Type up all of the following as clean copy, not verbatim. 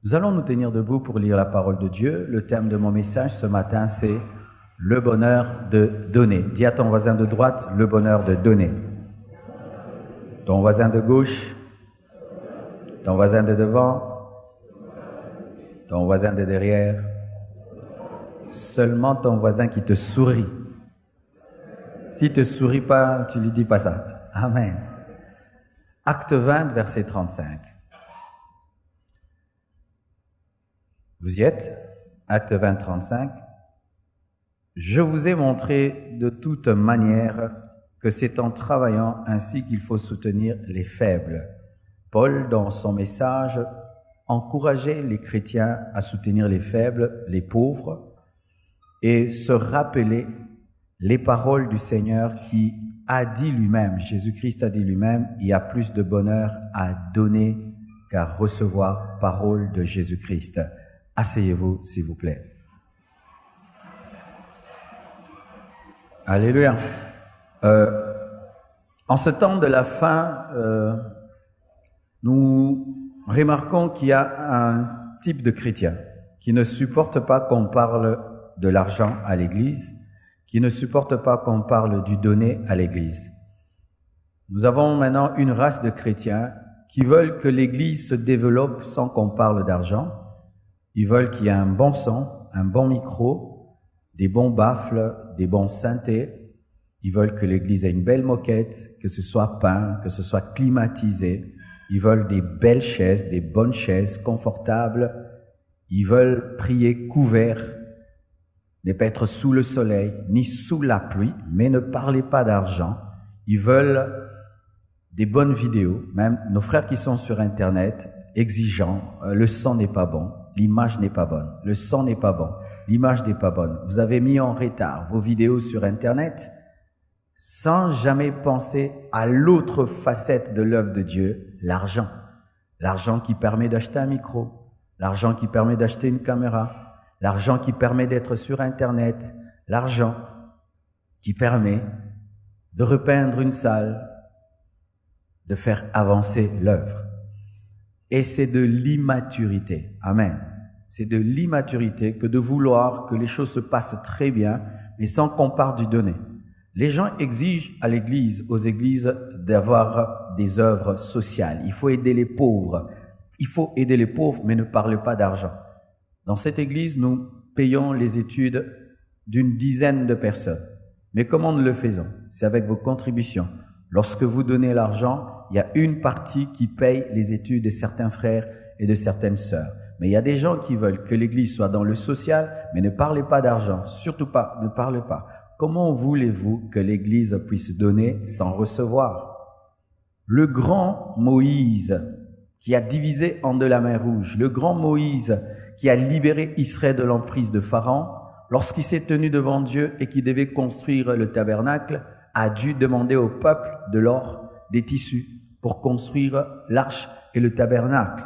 Nous allons nous tenir debout pour lire la parole de Dieu. Le thème de mon message ce matin, c'est le bonheur de donner. Dis à ton voisin de droite, le bonheur de donner. Ton voisin de gauche, ton voisin de devant, ton voisin de derrière, seulement ton voisin qui te sourit. S'il ne te sourit pas, tu ne lui dis pas ça. Amen. Acte 20, verset 35. Vous y êtes? Acte 20, 35. Je vous ai montré de toute manière que c'est en travaillant ainsi qu'il faut soutenir les faibles. Paul, dans son message, encourageait les chrétiens à soutenir les faibles, les pauvres, et se rappeler les paroles du Seigneur qui a dit lui-même, Jésus-Christ a dit lui-même, il y a plus de bonheur à donner qu'à recevoir, parole de Jésus-Christ. Asseyez-vous, s'il vous plaît. Alléluia. En ce temps de la fin, nous remarquons qu'il y a un type de chrétien qui ne supporte pas qu'on parle de l'argent à l'Église, qui ne supporte pas qu'on parle du donner à l'Église. Nous avons maintenant une race de chrétiens qui veulent que l'Église se développe sans qu'on parle d'argent. Ils veulent qu'il y ait un bon son, un bon micro, des bons baffles, des bons synthés. Ils veulent que l'Église ait une belle moquette, que ce soit peint, que ce soit climatisé. Ils veulent des belles chaises, des bonnes chaises, confortables. Ils veulent prier couverts, ne pas être sous le soleil, ni sous la pluie, mais ne parlez pas d'argent. Ils veulent des bonnes vidéos, même nos frères qui sont sur Internet, exigeants, le son n'est pas bon, l'image n'est pas bonne, le son n'est pas bon, l'image n'est pas bonne. Vous avez mis en retard vos vidéos sur Internet sans jamais penser à l'autre facette de l'œuvre de Dieu, l'argent. L'argent qui permet d'acheter un micro, l'argent qui permet d'acheter une caméra, l'argent qui permet d'être sur Internet, l'argent qui permet de repeindre une salle, de faire avancer l'œuvre. Et c'est de l'immaturité. Amen. C'est de l'immaturité que de vouloir que les choses se passent très bien, mais sans qu'on parle du donner. Les gens exigent à l'Église, aux églises, d'avoir des œuvres sociales. Il faut aider les pauvres. Il faut aider les pauvres, mais ne parlez pas d'argent. Dans cette église, nous payons les études d'une dizaine de personnes. Mais comment nous le faisons? C'est avec vos contributions. Lorsque vous donnez l'argent, il y a une partie qui paye les études de certains frères et de certaines sœurs. Mais il y a des gens qui veulent que l'église soit dans le social, mais ne parlez pas d'argent. Surtout pas, ne parlez pas. Comment voulez-vous que l'église puisse donner sans recevoir? Le grand Moïse qui a divisé en deux la mer Rouge, le grand Moïse qui a libéré Israël de l'emprise de Pharaon, lorsqu'il s'est tenu devant Dieu et qu'il devait construire le tabernacle, a dû demander au peuple de l'or, des tissus, pour construire l'arche et le tabernacle.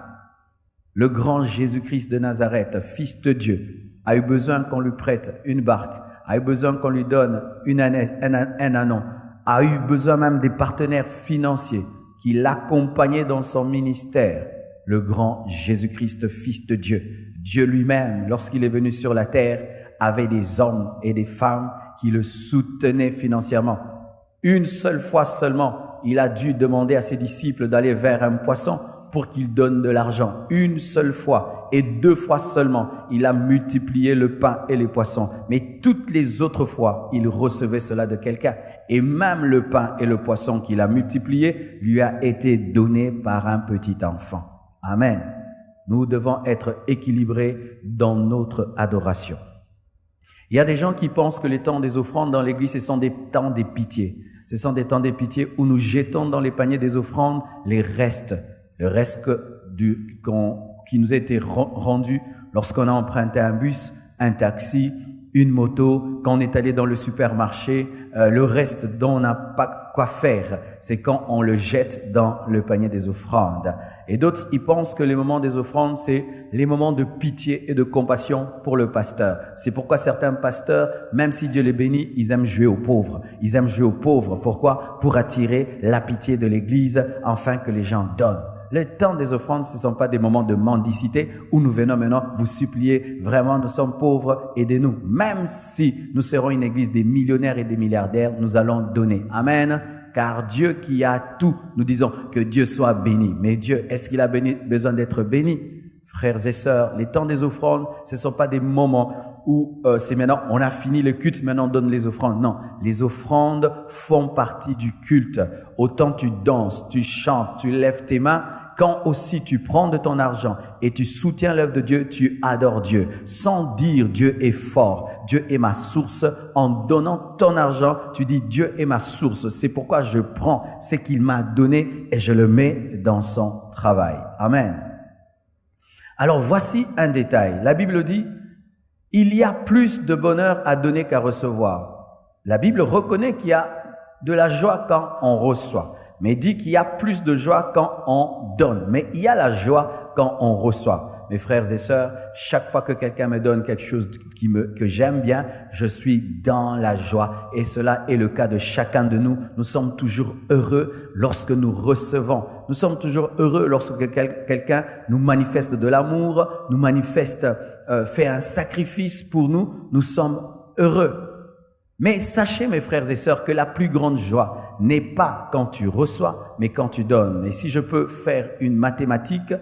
Le grand Jésus-Christ de Nazareth, fils de Dieu, a eu besoin qu'on lui prête une barque, a eu besoin qu'on lui donne un anon, a eu besoin même des partenaires financiers qui l'accompagnaient dans son ministère. Le grand Jésus-Christ, fils de Dieu, Dieu lui-même, lorsqu'il est venu sur la terre, avait des hommes et des femmes qui le soutenaient financièrement. Une seule fois seulement, il a dû demander à ses disciples d'aller vers un poisson pour qu'il donne de l'argent. Une seule fois et 2 fois seulement, il a multiplié le pain et les poissons. Mais toutes les autres fois, il recevait cela de quelqu'un. Et même le pain et le poisson qu'il a multiplié lui a été donné par un petit enfant. Amen. Nous devons être équilibrés dans notre adoration. Il y a des gens qui pensent que les temps des offrandes dans l'église, ce sont des temps des pitiés. Ce sont des temps des pitiés où nous jetons dans les paniers des offrandes les restes. Le reste qui nous a été rendu lorsqu'on a emprunté un bus, un taxi, une moto, quand on est allé dans le supermarché, le reste dont on n'a pas quoi faire, c'est quand on le jette dans le panier des offrandes. Et d'autres, ils pensent que les moments des offrandes, c'est les moments de pitié et de compassion pour le pasteur. C'est pourquoi certains pasteurs, même si Dieu les bénit, ils aiment jouer aux pauvres. Ils aiment jouer aux pauvres. Pourquoi? Pour attirer la pitié de l'église, afin que les gens donnent. Le temps des offrandes, ce ne sont pas des moments de mendicité où nous venons maintenant vous supplier, vraiment, nous sommes pauvres, aidez-nous. Même si nous serons une église des millionnaires et des milliardaires, nous allons donner. Amen. Car Dieu qui a tout, nous disons que Dieu soit béni. Mais Dieu, est-ce qu'il a besoin d'être béni? Frères et sœurs, les temps des offrandes, ce ne sont pas des moments où c'est maintenant, on a fini le culte, maintenant on donne les offrandes. Non, les offrandes font partie du culte. Autant tu danses, tu chantes, tu lèves tes mains, quand aussi tu prends de ton argent et tu soutiens l'œuvre de Dieu, tu adores Dieu. Sans dire Dieu est fort, Dieu est ma source. En donnant ton argent, tu dis Dieu est ma source. C'est pourquoi je prends ce qu'il m'a donné et je le mets dans son travail. Amen. Alors voici un détail. La Bible dit, il y a plus de bonheur à donner qu'à recevoir. La Bible reconnaît qu'il y a de la joie quand on reçoit, mais dit qu'il y a plus de joie quand on donne. Mais il y a la joie quand on reçoit. Mes frères et sœurs, chaque fois que quelqu'un me donne quelque chose que j'aime bien, je suis dans la joie. Et cela est le cas de chacun de nous. Nous sommes toujours heureux lorsque nous recevons. Nous sommes toujours heureux lorsque quelqu'un nous manifeste de l'amour, nous manifeste, fait un sacrifice pour nous. Nous sommes heureux. Mais sachez, mes frères et sœurs, que la plus grande joie n'est pas quand tu reçois, mais quand tu donnes. Et si je peux faire une mathématique,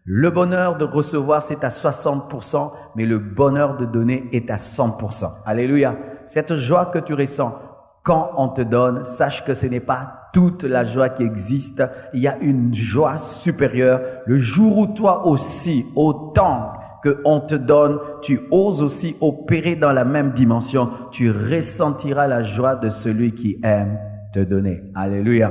le bonheur de recevoir, c'est à 60%, mais le bonheur de donner est à 100%. Alléluia. Cette joie que tu ressens quand on te donne, sache que ce n'est pas toute la joie qui existe. Il y a une joie supérieure. Le jour où toi aussi, autant qu'on te donne, tu oses aussi opérer dans la même dimension, tu ressentiras la joie de celui qui aime te donner. Alléluia.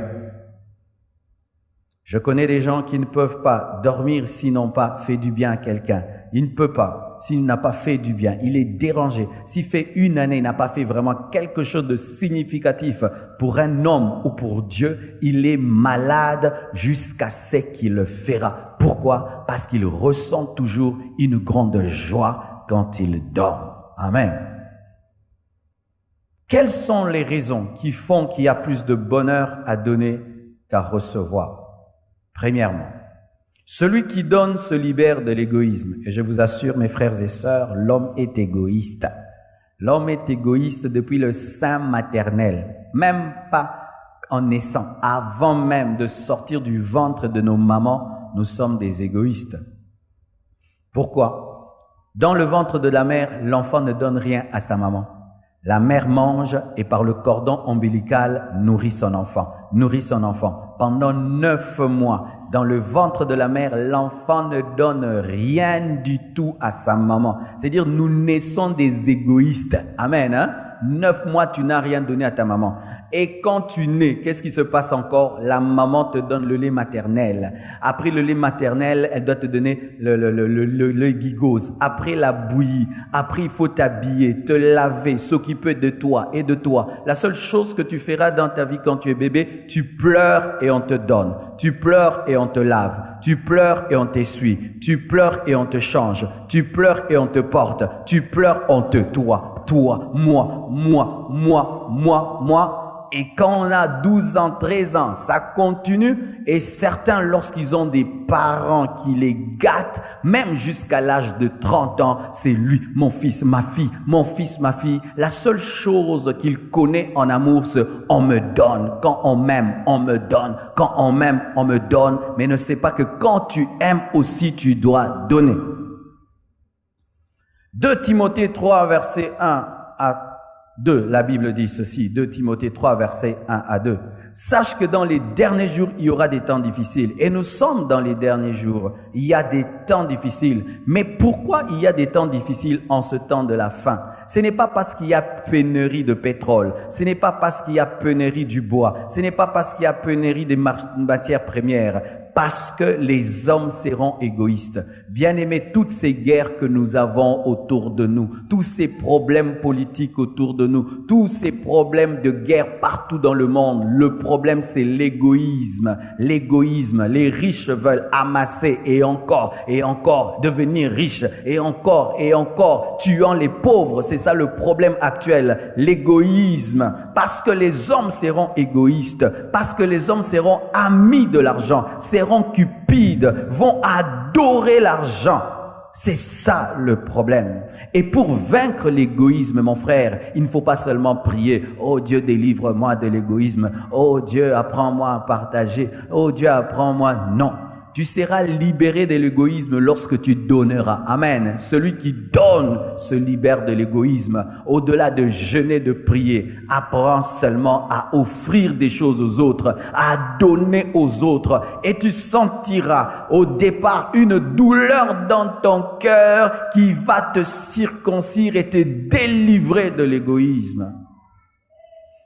Je connais des gens qui ne peuvent pas dormir s'ils n'ont pas fait du bien à quelqu'un. Il ne peut pas s'il n'a pas fait du bien. Il est dérangé. S'il fait une année, il n'a pas fait vraiment quelque chose de significatif pour un homme ou pour Dieu, il est malade jusqu'à ce qu'il le fera. Pourquoi? Parce qu'il ressent toujours une grande joie quand il donne. Amen. Quelles sont les raisons qui font qu'il y a plus de bonheur à donner qu'à recevoir? Premièrement, celui qui donne se libère de l'égoïsme. Et je vous assure, mes frères et sœurs, l'homme est égoïste. L'homme est égoïste depuis le sein maternel, même pas en naissant. Avant même de sortir du ventre de nos mamans, nous sommes des égoïstes. Pourquoi? Dans le ventre de la mère, l'enfant ne donne rien à sa maman. La mère mange et par le cordon ombilical nourrit son enfant. Pendant 9 mois, dans le ventre de la mère, l'enfant ne donne rien du tout à sa maman. C'est-à-dire, nous naissons des égoïstes. Amen, hein? 9 mois, tu n'as rien donné à ta maman. Et quand tu nais, qu'est-ce qui se passe encore? La maman te donne le lait maternel. Après le lait maternel, elle doit te donner le gigose. Après la bouillie. Après, il faut t'habiller, te laver, s'occuper de toi et de toi. La seule chose que tu feras dans ta vie quand tu es bébé, tu pleures et on te donne. Tu pleures et on te lave. Tu pleures et on t'essuie. Tu pleures et on te change. Tu pleures et on te porte. Tu pleures, on te toi, moi. Et quand on a 12 ans, 13 ans, ça continue. Et certains, lorsqu'ils ont des parents qui les gâtent, même jusqu'à l'âge de 30 ans, c'est lui, mon fils, ma fille, mon fils, ma fille. La seule chose qu'il connaît en amour, c'est on me donne. Quand on m'aime, on me donne. Quand on m'aime, on me donne. Mais ne sais pas que quand tu aimes aussi, tu dois donner. 2 Timothée 3, verset 1 à 2, la Bible dit ceci, 2 Timothée 3, verset 1 à 2. Sache que dans les derniers jours, il y aura des temps difficiles. Et nous sommes dans les derniers jours. Il y a des temps difficiles. Mais pourquoi il y a des temps difficiles en ce temps de la fin? Ce n'est pas parce qu'il y a pénurie de pétrole. Ce n'est pas parce qu'il y a pénurie du bois. Ce n'est pas parce qu'il y a pénurie des matières premières. Parce que les hommes seront égoïstes. Bien-aimés, toutes ces guerres que nous avons autour de nous, tous ces problèmes politiques autour de nous, tous ces problèmes de guerre partout dans le monde, le problème c'est l'égoïsme. L'égoïsme, les riches veulent amasser et encore devenir riches et encore, tuant les pauvres. C'est ça le problème actuel, l'égoïsme. Parce que les hommes seront égoïstes, parce que les hommes seront amis de l'argent, seront cupides cupides, vont adorer l'argent. C'est ça le problème. Et pour vaincre l'égoïsme, mon frère, il ne faut pas seulement prier « Oh Dieu, délivre-moi de l'égoïsme. Oh Dieu, apprends-moi à partager. Oh Dieu, apprends-moi. » Non. Tu seras libéré de l'égoïsme lorsque tu donneras. Amen. Celui qui donne se libère de l'égoïsme. Au-delà de jeûner, de prier, apprends seulement à offrir des choses aux autres, à donner aux autres. Et tu sentiras au départ une douleur dans ton cœur qui va te circoncire et te délivrer de l'égoïsme.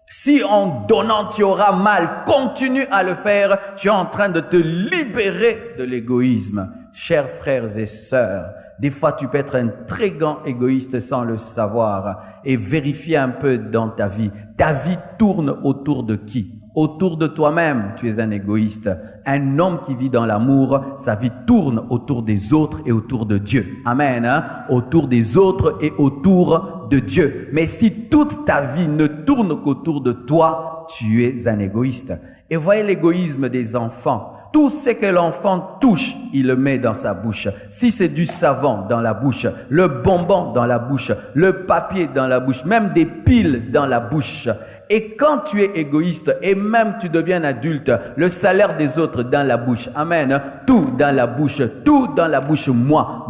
Si en donnant tu auras mal, continue à le faire, tu es en train de te libérer de l'égoïsme. Chers frères et sœurs, des fois tu peux être un très grand égoïste sans le savoir et vérifier un peu dans ta vie. Ta vie tourne autour de qui? Autour de toi-même, tu es un égoïste. Un homme qui vit dans l'amour, sa vie tourne autour des autres et autour de Dieu. Amen. Hein? Autour des autres et autour de Dieu. Mais si toute ta vie ne tourne qu'autour de toi, tu es un égoïste. Et voyez l'égoïsme des enfants. Tout ce que l'enfant touche, il le met dans sa bouche. Si c'est du savon dans la bouche, le bonbon dans la bouche, le papier dans la bouche, même des piles dans la bouche. Et quand tu es égoïste et même tu deviens adulte, le salaire des autres dans la bouche. Amen. Tout dans la bouche, tout dans la bouche. Moi,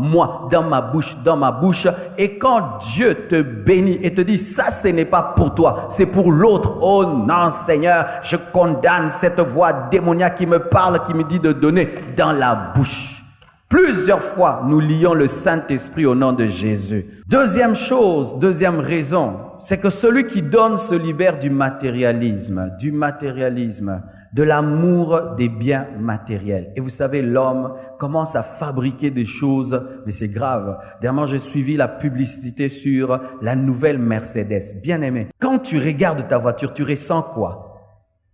dans ma bouche. Et quand Dieu te bénit et te dit, ça ce n'est pas pour toi, c'est pour l'autre. Oh non Seigneur, je condamne cette voix démoniaque qui me parle, qui me dit de donner dans la bouche. Plusieurs fois, nous lions le Saint-Esprit au nom de Jésus. Deuxième chose, deuxième raison, c'est que celui qui donne se libère du matérialisme, de l'amour des biens matériels. Et vous savez, l'homme commence à fabriquer des choses, mais c'est grave. Dernièrement, j'ai suivi la publicité sur la nouvelle Mercedes. Bien aimé, quand tu regardes ta voiture, tu ressens quoi?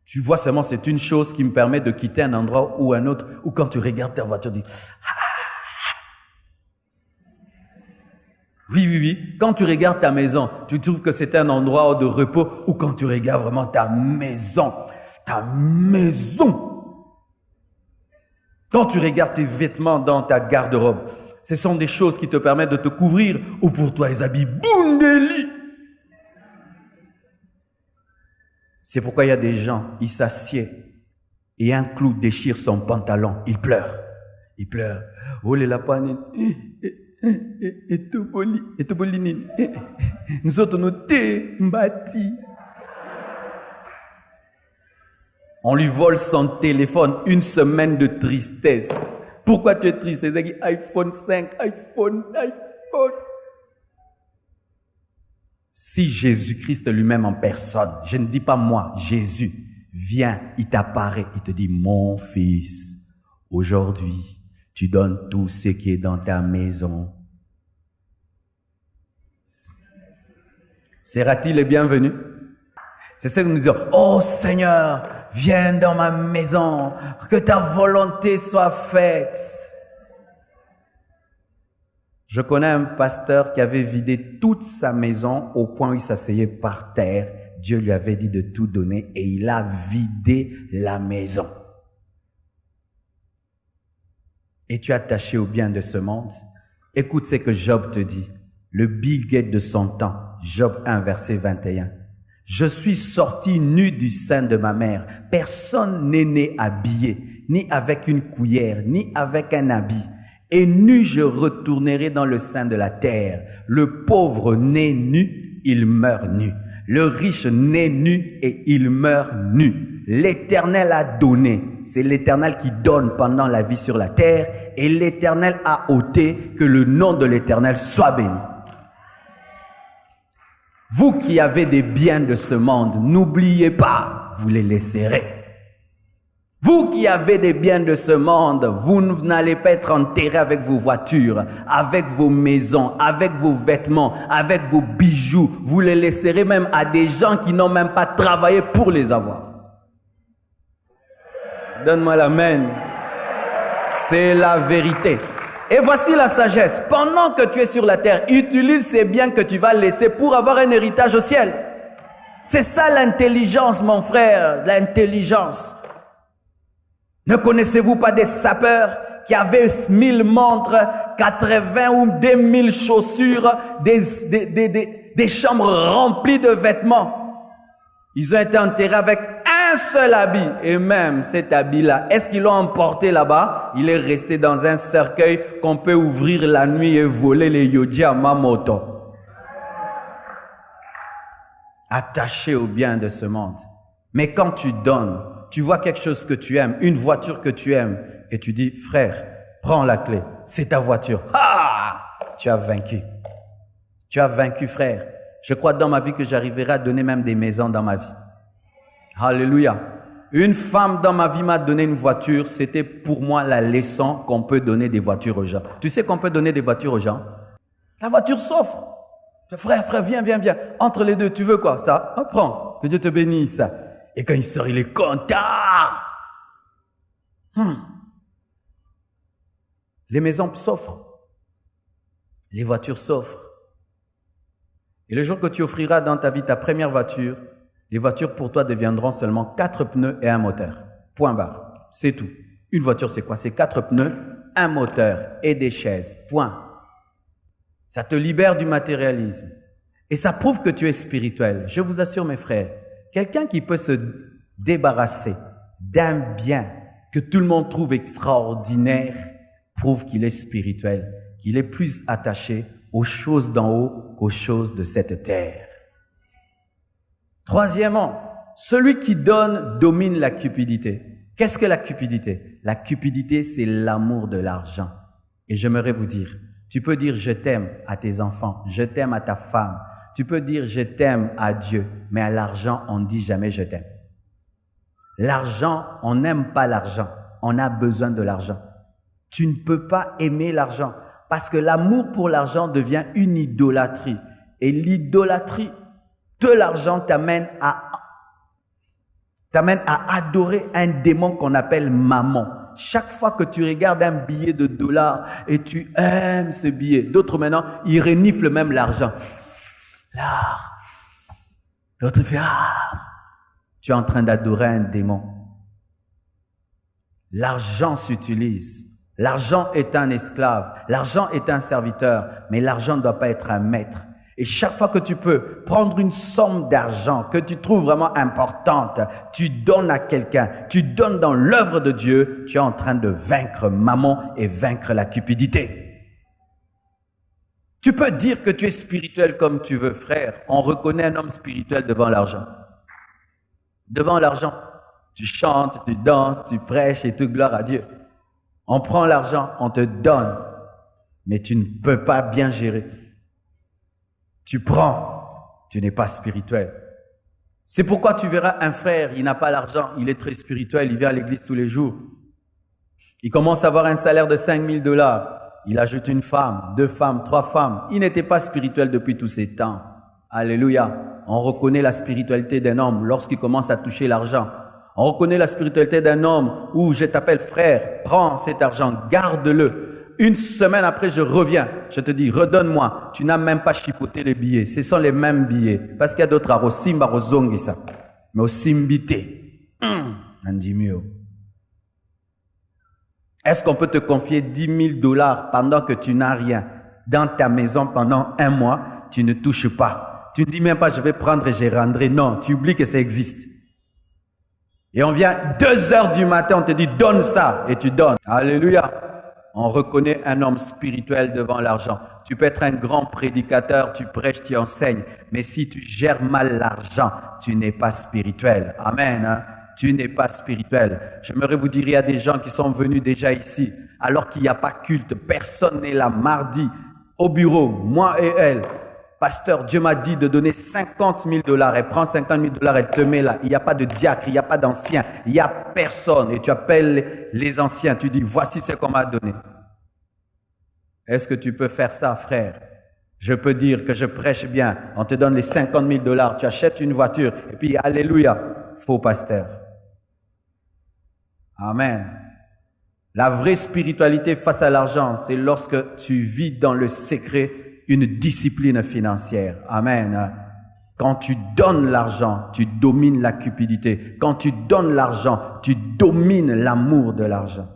Tu vois seulement, c'est une chose qui me permet de quitter un endroit ou un autre, ou quand tu regardes ta voiture, tu dis... Oui. Quand tu regardes ta maison, tu trouves que c'est un endroit de repos ou quand tu regardes vraiment ta maison. Quand tu regardes tes vêtements dans ta garde-robe, ce sont des choses qui te permettent de te couvrir ou pour toi les habits Bundeli. C'est pourquoi il y a des gens, ils s'assiedent et un clou déchire son pantalon, il pleure. Oh les lapins. Et tout boli. Nous autres, nous t'es mbati. On lui vole son téléphone, une semaine de tristesse. Pourquoi tu es triste? iPhone 5, iPhone. Si Jésus-Christ lui-même en personne, je ne dis pas moi, Jésus, vient, il t'apparaît, il te dit, mon fils, aujourd'hui, tu donnes tout ce qui est dans ta maison. Sera-t-il le bienvenu? C'est ce que nous disons. Oh Seigneur, viens dans ma maison, que ta volonté soit faite. Je connais un pasteur qui avait vidé toute sa maison au point où il s'asseyait par terre. Dieu lui avait dit de tout donner et il a vidé la maison. Es-tu attaché au bien de ce monde? Écoute ce que Job te dit. Le Bill Gates de son temps. Job 1, verset 21. Je suis sorti nu du sein de ma mère. Personne n'est né habillé, ni avec une cuillère, ni avec un habit. Et nu je retournerai dans le sein de la terre. Le pauvre naît nu, il meurt nu. Le riche naît nu et il meurt nu. L'Éternel a donné. C'est l'Éternel qui donne pendant la vie sur la terre. Et l'Éternel a ôté, que le nom de l'Éternel soit béni. Vous qui avez des biens de ce monde, n'oubliez pas, vous les laisserez. Vous qui avez des biens de ce monde, vous n'allez pas être enterrés avec vos voitures, avec vos maisons, avec vos vêtements, avec vos bijoux. Vous les laisserez même à des gens qui n'ont même pas travaillé pour les avoir. Donne-moi l'amen. C'est la vérité. Et voici la sagesse. Pendant que tu es sur la terre, utilise ces biens que tu vas laisser pour avoir un héritage au ciel. C'est ça l'intelligence, mon frère, l'intelligence. Ne connaissez-vous pas des sapeurs qui avaient 1000 montres, 80 ou 2000 chaussures, des chambres remplies de vêtements? Ils ont été enterrés avec un seul habit. Et même cet habit-là, est-ce qu'ils l'ont emporté là-bas? Il est resté dans un cercueil qu'on peut ouvrir la nuit et voler les yodis à Mamoto. Attaché au bien de ce monde. Mais quand tu donnes, tu vois quelque chose que tu aimes, une voiture que tu aimes, et tu dis, frère, prends la clé, c'est ta voiture. Ah! Tu as vaincu. Tu as vaincu, frère. Je crois dans ma vie que j'arriverai à donner même des maisons dans ma vie. Alléluia. Une femme dans ma vie m'a donné une voiture. C'était pour moi la leçon qu'on peut donner des voitures aux gens. Tu sais qu'on peut donner des voitures aux gens? La voiture s'offre. Frère, viens. Entre les deux, tu veux quoi? Ça? Oh, prends. Que Dieu te bénisse. Et quand il sort, il est content. Les maisons s'offrent. Les voitures s'offrent. Et le jour que tu offriras dans ta vie ta première voiture, les voitures pour toi deviendront seulement 4 pneus et un moteur. Point barre. C'est tout. Une voiture, c'est quoi? C'est 4 pneus, un moteur et des chaises. Point. Ça te libère du matérialisme. Et ça prouve que tu es spirituel. Je vous assure, mes frères, quelqu'un qui peut se débarrasser d'un bien que tout le monde trouve extraordinaire prouve qu'il est spirituel, qu'il est plus attaché aux choses d'en haut qu'aux choses de cette terre. Troisièmement, celui qui donne domine la cupidité. Qu'est-ce que la cupidité? La cupidité, c'est l'amour de l'argent. Et j'aimerais vous dire, tu peux dire je t'aime à tes enfants, je t'aime à ta femme, tu peux dire je t'aime à Dieu, mais à l'argent, on ne dit jamais je t'aime. L'argent, on n'aime pas l'argent, on a besoin de l'argent. Tu ne peux pas aimer l'argent parce que l'amour pour l'argent devient une idolâtrie. Et l'idolâtrie de l'argent t'amène à adorer un démon qu'on appelle mammon. Chaque fois que tu regardes un billet de $, et tu aimes ce billet, d'autres maintenant, ils reniflent même l'argent. L'art. L'autre fait tu es en train d'adorer un démon. L'argent s'utilise. L'argent est un esclave. L'argent est un serviteur. Mais l'argent ne doit pas être un maître. Et chaque fois que tu peux prendre une somme d'argent que tu trouves vraiment importante, tu donnes à quelqu'un, tu donnes dans l'œuvre de Dieu, tu es en train de vaincre mammon et vaincre la cupidité. Tu peux dire que tu es spirituel comme tu veux, frère. On reconnaît un homme spirituel devant l'argent. Devant l'argent. Tu chantes, tu danses, tu prêches et tout, gloire à Dieu. On prend l'argent, on te donne, mais tu ne peux pas bien gérer. Tu prends, tu n'es pas spirituel. C'est pourquoi tu verras un frère, il n'a pas l'argent, il est très spirituel, il vient à l'église tous les jours. Il commence à avoir un salaire de $5,000. Il ajoute une femme, 2 femmes, 3 femmes. Il n'était pas spirituel depuis tous ces temps. Alléluia. On reconnaît la spiritualité d'un homme lorsqu'il commence à toucher l'argent. On reconnaît la spiritualité d'un homme où je t'appelle frère, prends cet argent, garde-le. Une semaine après, je reviens. Je te dis, redonne-moi. Tu n'as même pas chipoté les billets. Ce sont les mêmes billets. Parce qu'il y a d'autres à Rosimba, Rozongisa. Mais au Simbité. Nandimio. Est-ce qu'on peut te confier $10,000 pendant que tu n'as rien dans ta maison pendant 1 mois? Tu ne touches pas. Tu ne dis même pas, je vais prendre et je rendrai. Non, tu oublies que ça existe. Et on vient 2 heures du matin, on te dit, donne ça. Et tu donnes. Alléluia. On reconnaît un homme spirituel devant l'argent. Tu peux être un grand prédicateur, tu prêches, tu enseignes. Mais si tu gères mal l'argent, tu n'es pas spirituel. Amen. Hein? Tu n'es pas spirituel. J'aimerais vous dire, il y a des gens qui sont venus déjà ici, alors qu'il n'y a pas culte. Personne n'est là mardi, au bureau, moi et elle. Pasteur, Dieu m'a dit de donner $50,000. Elle prend $50,000, elle te met là. Il n'y a pas de diacre, il n'y a pas d'ancien, il n'y a personne. Et tu appelles les anciens, tu dis, voici ce qu'on m'a donné. Est-ce que tu peux faire ça, frère? Je peux dire que je prêche bien. On te donne les $50,000, tu achètes une voiture. Et puis, alléluia, faux pasteur. Amen. La vraie spiritualité face à l'argent, c'est lorsque tu vis dans le secret une discipline financière. Amen. Quand tu donnes l'argent, tu domines la cupidité. Quand tu donnes l'argent, tu domines l'amour de l'argent.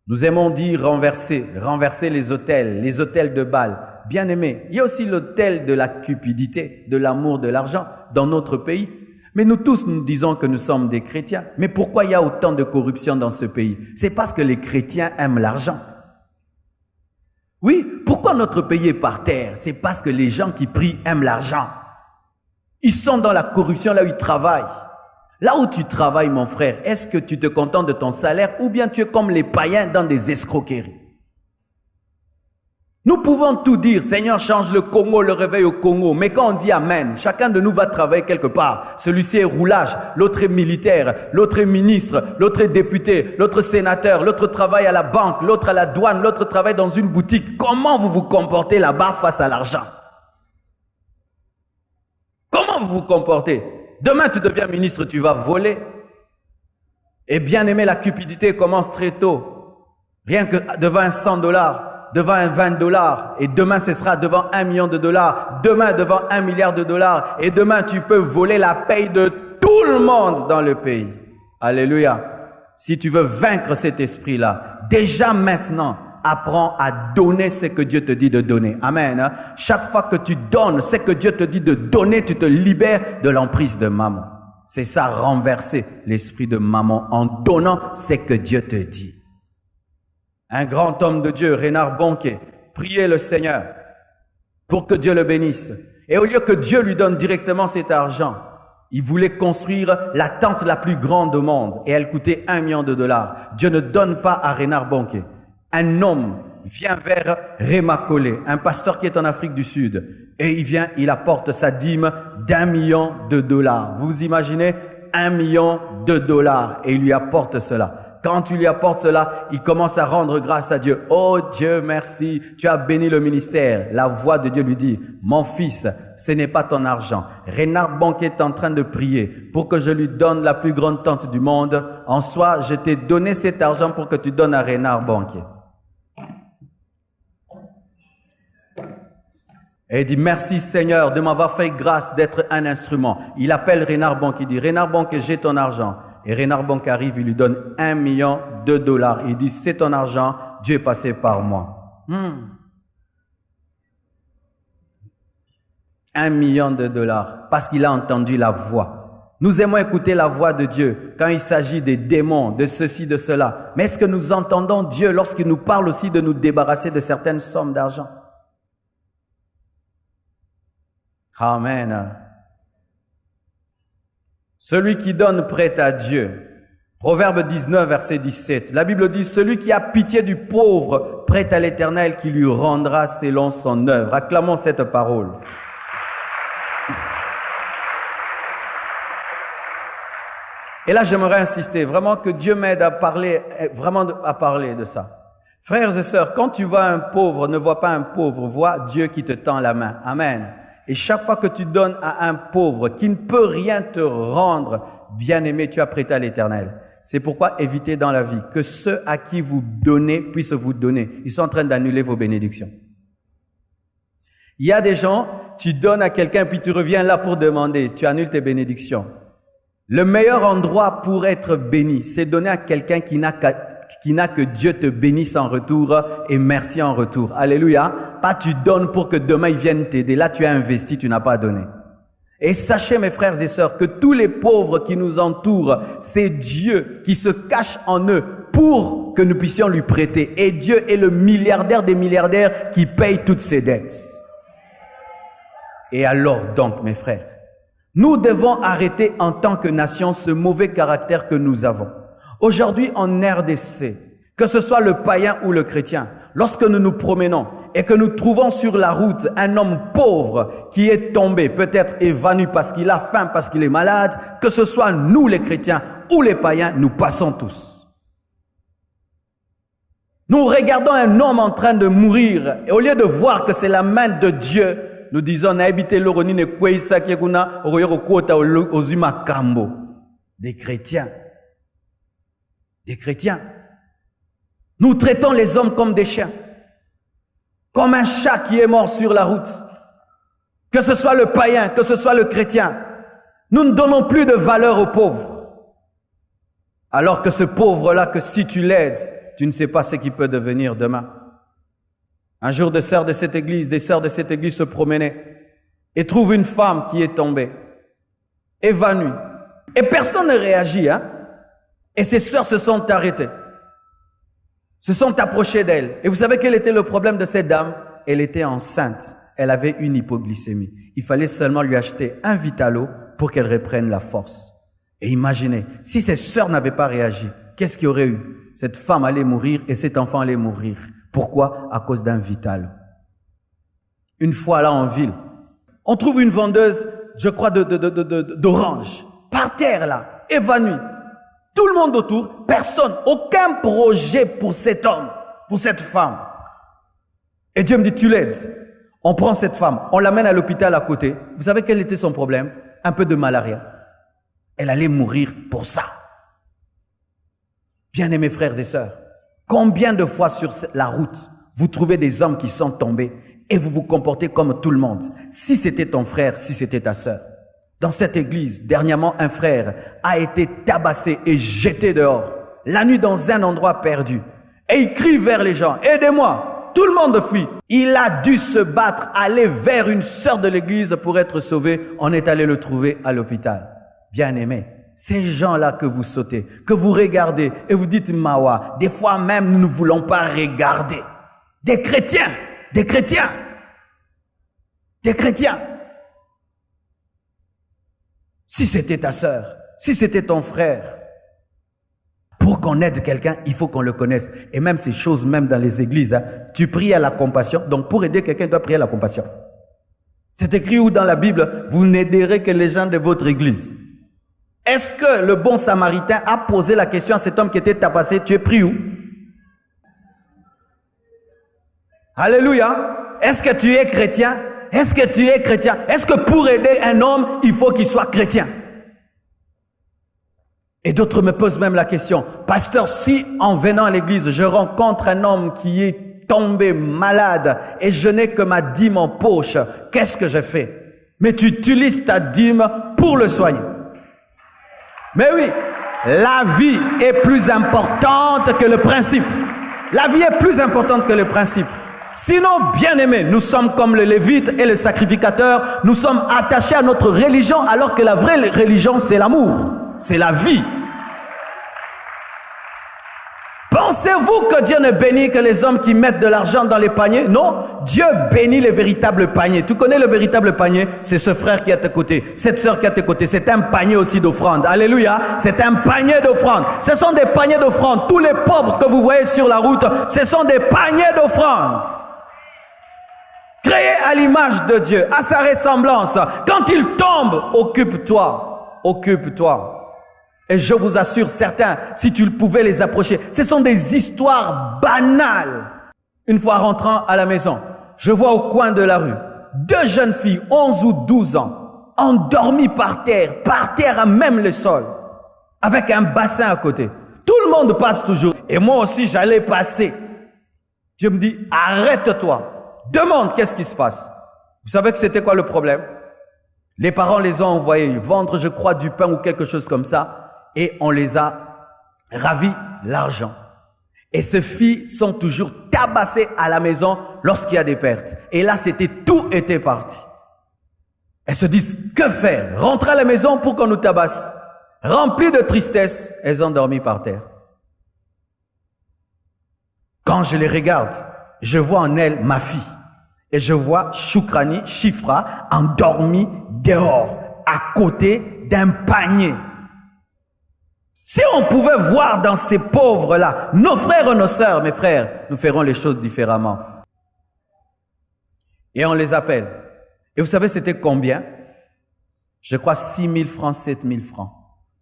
Nous aimons dire renverser les autels de Baal. Bien aimé, il y a aussi l'autel de la cupidité, de l'amour de l'argent dans notre pays. Mais nous tous, nous disons que nous sommes des chrétiens. Mais pourquoi il y a autant de corruption dans ce pays? C'est parce que les chrétiens aiment l'argent. Oui, pourquoi notre pays est par terre? C'est parce que les gens qui prient aiment l'argent. Ils sont dans la corruption là où ils travaillent. Là où tu travailles, mon frère, est-ce que tu te contentes de ton salaire ou bien tu es comme les païens dans des escroqueries? Nous pouvons tout dire, Seigneur, change le Congo, le réveil au Congo. Mais quand on dit Amen, chacun de nous va travailler quelque part. Celui-ci est roulage, l'autre est militaire, l'autre est ministre, l'autre est député, l'autre sénateur, l'autre travaille à la banque, l'autre à la douane, l'autre travaille dans une boutique. Comment vous vous comportez là-bas face à l'argent? Comment vous vous comportez? Demain, tu deviens ministre, tu vas voler. Et bien aimé, la cupidité commence très tôt. Rien que devant un $100, devant un $20, et demain ce sera devant $1 million, demain devant $1 milliard, et demain tu peux voler la paye de tout le monde dans le pays. Alléluia. Si tu veux vaincre cet esprit-là, déjà maintenant, apprends à donner ce que Dieu te dit de donner. Amen. Chaque fois que tu donnes ce que Dieu te dit de donner, tu te libères de l'emprise de maman. C'est ça, renverser l'esprit de maman en donnant ce que Dieu te dit. Un grand homme de Dieu, Reinhard Bonnke, priait le Seigneur pour que Dieu le bénisse. Et au lieu que Dieu lui donne directement cet argent, il voulait construire la tente la plus grande au monde et elle coûtait $1 million. Dieu ne donne pas à Reinhard Bonnke. Un homme vient vers Rema Collé, un pasteur qui est en Afrique du Sud, et il apporte sa dîme d'$1 million. Vous imaginez, $1 million et il lui apporte cela. Quand tu lui apportes cela, il commence à rendre grâce à Dieu. Oh Dieu, merci, tu as béni le ministère. La voix de Dieu lui dit, mon fils, ce n'est pas ton argent. Reinhard Bonnke est en train de prier pour que je lui donne la plus grande tente du monde. En soi, je t'ai donné cet argent pour que tu donnes à Reinhard Bonnke. Et il dit, merci Seigneur de m'avoir fait grâce d'être un instrument. Il appelle Reinhard Bonnke, il dit, Reinhard Bonnke, j'ai ton argent. Et Reinhard Bonnke arrive, il lui donne $1 million. Il dit, c'est ton argent, Dieu est passé par moi. $1 million, parce qu'il a entendu la voix. Nous aimons écouter la voix de Dieu quand il s'agit des démons, de ceci, de cela. Mais est-ce que nous entendons Dieu lorsqu'il nous parle aussi de nous débarrasser de certaines sommes d'argent? Amen. Celui qui donne prête à Dieu. Proverbe 19, verset 17. La Bible dit, celui qui a pitié du pauvre, prête à l'Éternel qui lui rendra selon son œuvre. Acclamons cette parole. Et là, j'aimerais insister, vraiment que Dieu m'aide à parler, à parler de ça. Frères et sœurs, quand tu vois un pauvre, ne vois pas un pauvre, vois Dieu qui te tend la main. Amen. Et chaque fois que tu donnes à un pauvre qui ne peut rien te rendre, bien-aimé, tu as prêté à l'Éternel. C'est pourquoi évitez dans la vie que ceux à qui vous donnez puissent vous donner. Ils sont en train d'annuler vos bénédictions. Il y a des gens, tu donnes à quelqu'un puis tu reviens là pour demander. Tu annules tes bénédictions. Le meilleur endroit pour être béni, c'est donner à quelqu'un qui n'a que Dieu te bénisse en retour et merci en retour. Alléluia. Pas tu donnes pour que demain ils viennent t'aider. Là, tu as investi, tu n'as pas donné. Et sachez, mes frères et sœurs, que tous les pauvres qui nous entourent, c'est Dieu qui se cache en eux pour que nous puissions lui prêter. Et Dieu est le milliardaire des milliardaires qui paye toutes ses dettes. Et alors donc, mes frères, nous devons arrêter en tant que nation ce mauvais caractère que nous avons. Aujourd'hui, en RDC, que ce soit le païen ou le chrétien, lorsque nous nous promenons et que nous trouvons sur la route un homme pauvre qui est tombé, peut-être évanoui parce qu'il a faim, parce qu'il est malade, que ce soit nous les chrétiens ou les païens, nous passons tous. Nous regardons un homme en train de mourir et au lieu de voir que c'est la main de Dieu, nous disons des chrétiens. Des chrétiens. Nous traitons les hommes comme des chiens. comme un chat qui est mort sur la route. Que ce soit le païen, que ce soit le chrétien, nous ne donnons plus de valeur aux pauvres. Alors que ce pauvre-là, que si tu l'aides, tu ne sais pas ce qu'il peut devenir demain. Un jour, des sœurs de cette église se promenaient et trouvent une femme qui est tombée, évanouie. Et personne ne réagit, hein. Et ces sœurs se sont arrêtées, se sont approchées d'elle. Et vous savez quel était le problème de cette dame? Elle était enceinte. Elle avait une hypoglycémie. Il fallait seulement lui acheter un Vitalo pour qu'elle reprenne la force. Et imaginez, si ses sœurs n'avaient pas réagi, qu'est-ce qu'il y aurait eu? Cette femme allait mourir et cet enfant allait mourir. Pourquoi? À cause d'un Vitalo. Une fois là en ville, on trouve une vendeuse, je crois, d'orange, par terre là, évanouie. Tout le monde autour, personne, aucun projet pour cet homme, pour cette femme. Et Dieu me dit, tu l'aides. On prend cette femme, on l'amène à l'hôpital à côté. Vous savez quel était son problème? Un peu de malaria. Elle allait mourir pour ça. Bien-aimés frères et sœurs, combien de fois sur la route, vous trouvez des hommes qui sont tombés et vous vous comportez comme tout le monde? Si c'était ton frère, si c'était ta sœur. Dans cette église, dernièrement, un frère a été tabassé et jeté dehors, la nuit dans un endroit perdu. Et il crie vers les gens, aidez-moi! Tout le monde fuit. Il a dû se battre, aller vers une sœur de l'église pour être sauvé. On est allé le trouver à l'hôpital. Bien-aimé, ces gens-là que vous sautez, que vous regardez et vous dites Mawa, des fois même nous ne voulons pas regarder. Des chrétiens, des chrétiens, des chrétiens. Si c'était ta sœur, si c'était ton frère, pour qu'on aide quelqu'un, il faut qu'on le connaisse. Et même ces choses, même dans les églises, hein, tu pries à la compassion. Donc pour aider quelqu'un, tu dois prier à la compassion. C'est écrit où dans la Bible, vous n'aiderez que les gens de votre église. Est-ce que le bon samaritain a posé la question à cet homme qui était tabassé, tu es pris où? Alléluia. Est-ce que tu es chrétien? Est-ce que tu es chrétien? Est-ce que pour aider un homme, il faut qu'il soit chrétien? Et d'autres me posent même la question, pasteur, si en venant à l'église, je rencontre un homme qui est tombé malade et je n'ai que ma dîme en poche, qu'est-ce que je fais? Mais tu utilises ta dîme pour le soigner. Mais oui, la vie est plus importante que le principe. La vie est plus importante que le principe. Sinon, bien aimés, nous sommes comme le lévite et le sacrificateur, nous sommes attachés à notre religion alors que la vraie religion, c'est l'amour, c'est la vie. Pensez-vous que Dieu ne bénit que les hommes qui mettent de l'argent dans les paniers? Non, Dieu bénit les véritables paniers. Tu connais le véritable panier? C'est ce frère qui est à tes côtés, cette sœur qui est à tes côtés. C'est un panier aussi d'offrande. Alléluia, c'est un panier d'offrande. Ce sont des paniers d'offrande. Tous les pauvres que vous voyez sur la route, ce sont des paniers d'offrande. Créé à l'image de Dieu, à sa ressemblance. Quand il tombe, occupe-toi, occupe-toi. Et je vous assure, certains, si tu pouvais les approcher, ce sont des histoires banales. Une fois rentrant à la maison, je vois au coin de la rue, 2 jeunes filles, 11 ou 12 ans, endormies par terre à même le sol, avec un bassin à côté. Tout le monde passe toujours. Et moi aussi, j'allais passer. Dieu me dit, arrête-toi. Demande qu'est-ce qui se passe. Vous savez que c'était quoi le problème? Les parents les ont envoyés vendre, je crois, du pain ou quelque chose comme ça. Et on les a ravis l'argent. Et ces filles sont toujours tabassées à la maison lorsqu'il y a des pertes. Et là, tout était parti. Elles se disent, que faire? Rentrer à la maison pour qu'on nous tabasse. Remplies de tristesse, elles ont dormi par terre. Quand je les regarde, je vois en elles ma fille. Et je vois Choukrani, Chifra, endormi dehors, à côté d'un panier. Si on pouvait voir dans ces pauvres-là, nos frères et nos sœurs, mes frères, nous ferons les choses différemment. Et on les appelle. Et vous savez c'était combien? Je crois 6 000 francs, 7 000 francs.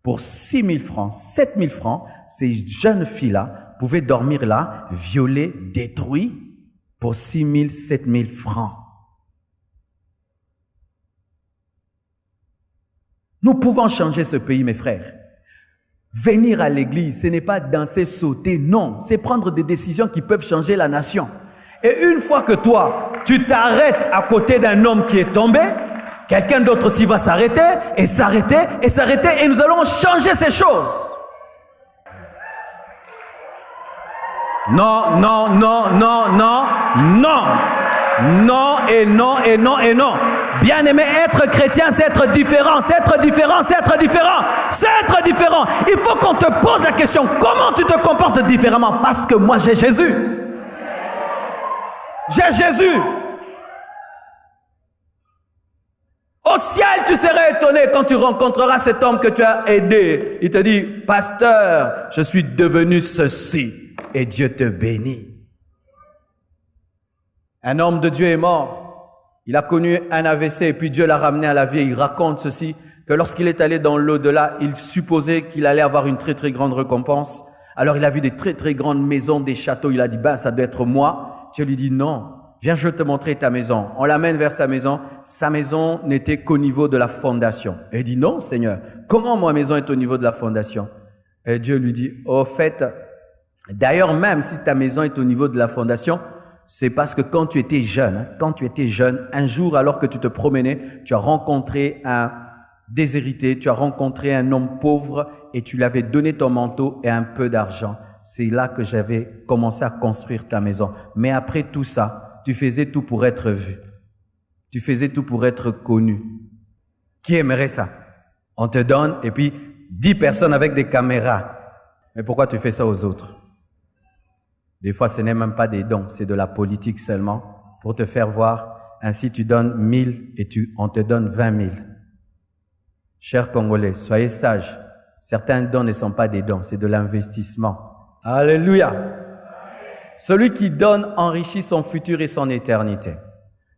Pour 6 000 francs, 7 000 francs, ces jeunes filles-là pouvaient dormir là, violées, détruites, pour 6 000, 7 000 francs. Nous pouvons changer ce pays, mes frères. Venir à l'église, ce n'est pas danser, sauter, non. C'est prendre des décisions qui peuvent changer la nation. Et une fois que toi, tu t'arrêtes à côté d'un homme qui est tombé, quelqu'un d'autre aussi va s'arrêter, et s'arrêter, et s'arrêter, et nous allons changer ces choses. Non, non, non, non, non, non. Non et non et non et non. Bien-aimé, être chrétien, c'est être différent, c'est être différent, c'est être différent, c'est être différent. Il faut qu'on te pose la question, comment tu te comportes différemment? Parce que moi, j'ai Jésus. J'ai Jésus. Au ciel, tu serais étonné quand tu rencontreras cet homme que tu as aidé. Il te dit, pasteur, je suis devenu ceci. Et Dieu te bénit. Un homme de Dieu est mort. Il a connu un AVC et puis Dieu l'a ramené à la vie. Il raconte ceci, que lorsqu'il est allé dans l'au-delà, il supposait qu'il allait avoir une très très grande récompense. Alors il a vu des très très grandes maisons, des châteaux. Il a dit, ben ça doit être moi. Dieu lui dit, non, viens, je vais te montrer ta maison. On l'amène vers sa maison. Sa maison n'était qu'au niveau de la fondation. Et il dit, non Seigneur, comment ma maison est au niveau de la fondation? Et Dieu lui dit, au fait, d'ailleurs même si ta maison est au niveau de la fondation, c'est parce que quand tu étais jeune, un jour alors que tu te promenais, tu as rencontré un déshérité, tu as rencontré un homme pauvre et tu lui avais donné ton manteau et un peu d'argent. C'est là que j'avais commencé à construire ta maison. Mais après tout ça, tu faisais tout pour être vu. Tu faisais tout pour être connu. Qui aimerait ça? On te donne et puis 10 personnes avec des caméras. Mais pourquoi tu fais ça aux autres? Des fois, ce n'est même pas des dons, c'est de la politique seulement pour te faire voir. Ainsi, tu donnes 1000 et on te donne 20 000. Chers Congolais, soyez sages. Certains dons ne sont pas des dons, c'est de l'investissement. Alléluia. Celui qui donne enrichit son futur et son éternité.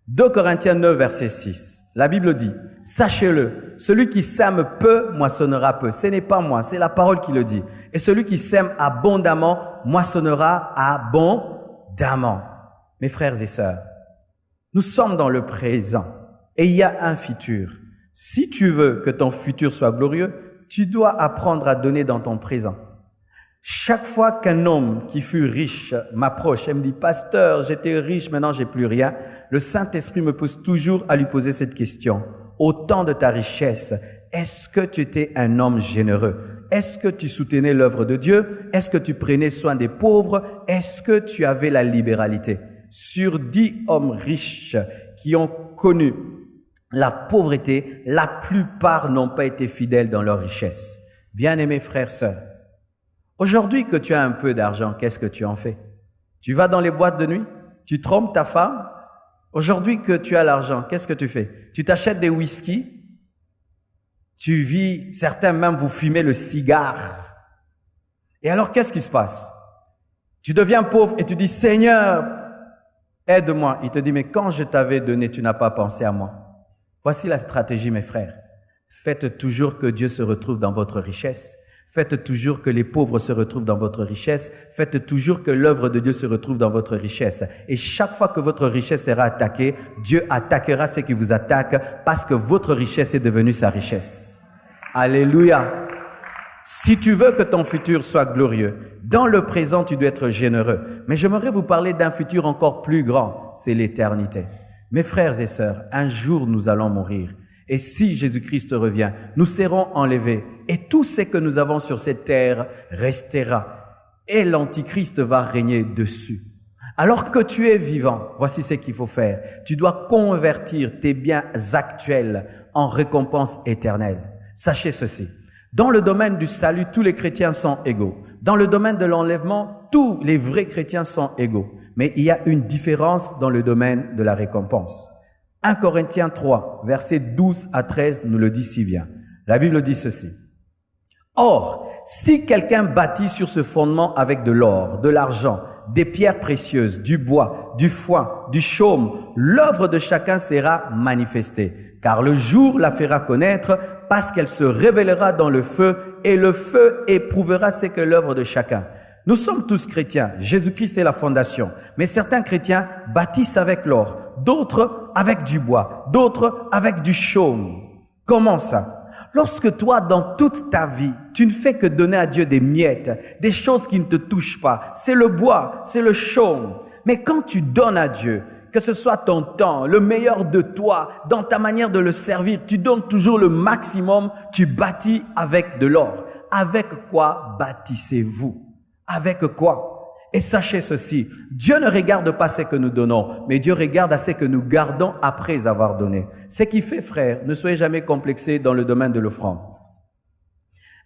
2 Corinthiens 9, verset 6. La Bible dit, sachez-le, celui qui sème peu moissonnera peu. Ce n'est pas moi, c'est la parole qui le dit. Et celui qui sème abondamment moissonnera abondamment. Mes frères et sœurs, nous sommes dans le présent et il y a un futur. Si tu veux que ton futur soit glorieux, tu dois apprendre à donner dans ton présent. Chaque fois qu'un homme qui fut riche m'approche et me dit « Pasteur, j'étais riche, maintenant j'ai plus rien », le Saint-Esprit me pousse toujours à lui poser cette question. Au temps de ta richesse, est-ce que tu étais un homme généreux? Est-ce que tu soutenais l'œuvre de Dieu? Est-ce que tu prenais soin des pauvres? Est-ce que tu avais la libéralité? Sur 10 hommes riches qui ont connu la pauvreté, la plupart n'ont pas été fidèles dans leur richesse. Bien-aimés frères, sœurs, aujourd'hui que tu as un peu d'argent, qu'est-ce que tu en fais? Tu vas dans les boîtes de nuit? Tu trompes ta femme? Aujourd'hui que tu as l'argent, qu'est-ce que tu fais? Tu t'achètes des whisky? Tu vis, certains même vous fumez le cigare. Et alors qu'est-ce qui se passe? Tu deviens pauvre et tu dis, Seigneur, aide-moi. Il te dit, mais quand je t'avais donné, tu n'as pas pensé à moi. Voici la stratégie, mes frères. Faites toujours que Dieu se retrouve dans votre richesse. Faites toujours que les pauvres se retrouvent dans votre richesse. Faites toujours que l'œuvre de Dieu se retrouve dans votre richesse. Et chaque fois que votre richesse sera attaquée, Dieu attaquera ceux qui vous attaquent parce que votre richesse est devenue sa richesse. Alléluia. Si tu veux que ton futur soit glorieux, dans le présent, tu dois être généreux. Mais j'aimerais vous parler d'un futur encore plus grand, c'est l'éternité. Mes frères et sœurs, un jour nous allons mourir. Et si Jésus-Christ revient, nous serons enlevés. Et tout ce que nous avons sur cette terre restera. Et l'Antichrist va régner dessus. Alors que tu es vivant, voici ce qu'il faut faire. Tu dois convertir tes biens actuels en récompense éternelle. Sachez ceci. Dans le domaine du salut, tous les chrétiens sont égaux. Dans le domaine de l'enlèvement, tous les vrais chrétiens sont égaux. Mais il y a une différence dans le domaine de la récompense. 1 Corinthiens 3, versets 12 à 13 nous le dit si bien. La Bible dit ceci. Or, si quelqu'un bâtit sur ce fondement avec de l'or, de l'argent, des pierres précieuses, du bois, du foin, du chaume, l'œuvre de chacun sera manifestée. Car le jour la fera connaître parce qu'elle se révélera dans le feu et le feu éprouvera ce que l'œuvre de chacun. Nous sommes tous chrétiens. Jésus-Christ est la fondation. Mais certains chrétiens bâtissent avec l'or, d'autres avec du bois, d'autres avec du chaume. Comment ça? Lorsque toi, dans toute ta vie, tu ne fais que donner à Dieu des miettes, des choses qui ne te touchent pas, c'est le bois, c'est le chaume. Mais quand tu donnes à Dieu, que ce soit ton temps, le meilleur de toi, dans ta manière de le servir, tu donnes toujours le maximum, tu bâtis avec de l'or. Avec quoi bâtissez-vous? Avec quoi? Et sachez ceci, Dieu ne regarde pas ce que nous donnons, mais Dieu regarde à ce que nous gardons après avoir donné. Ce qui fait, frère, ne soyez jamais complexés dans le domaine de l'offrande.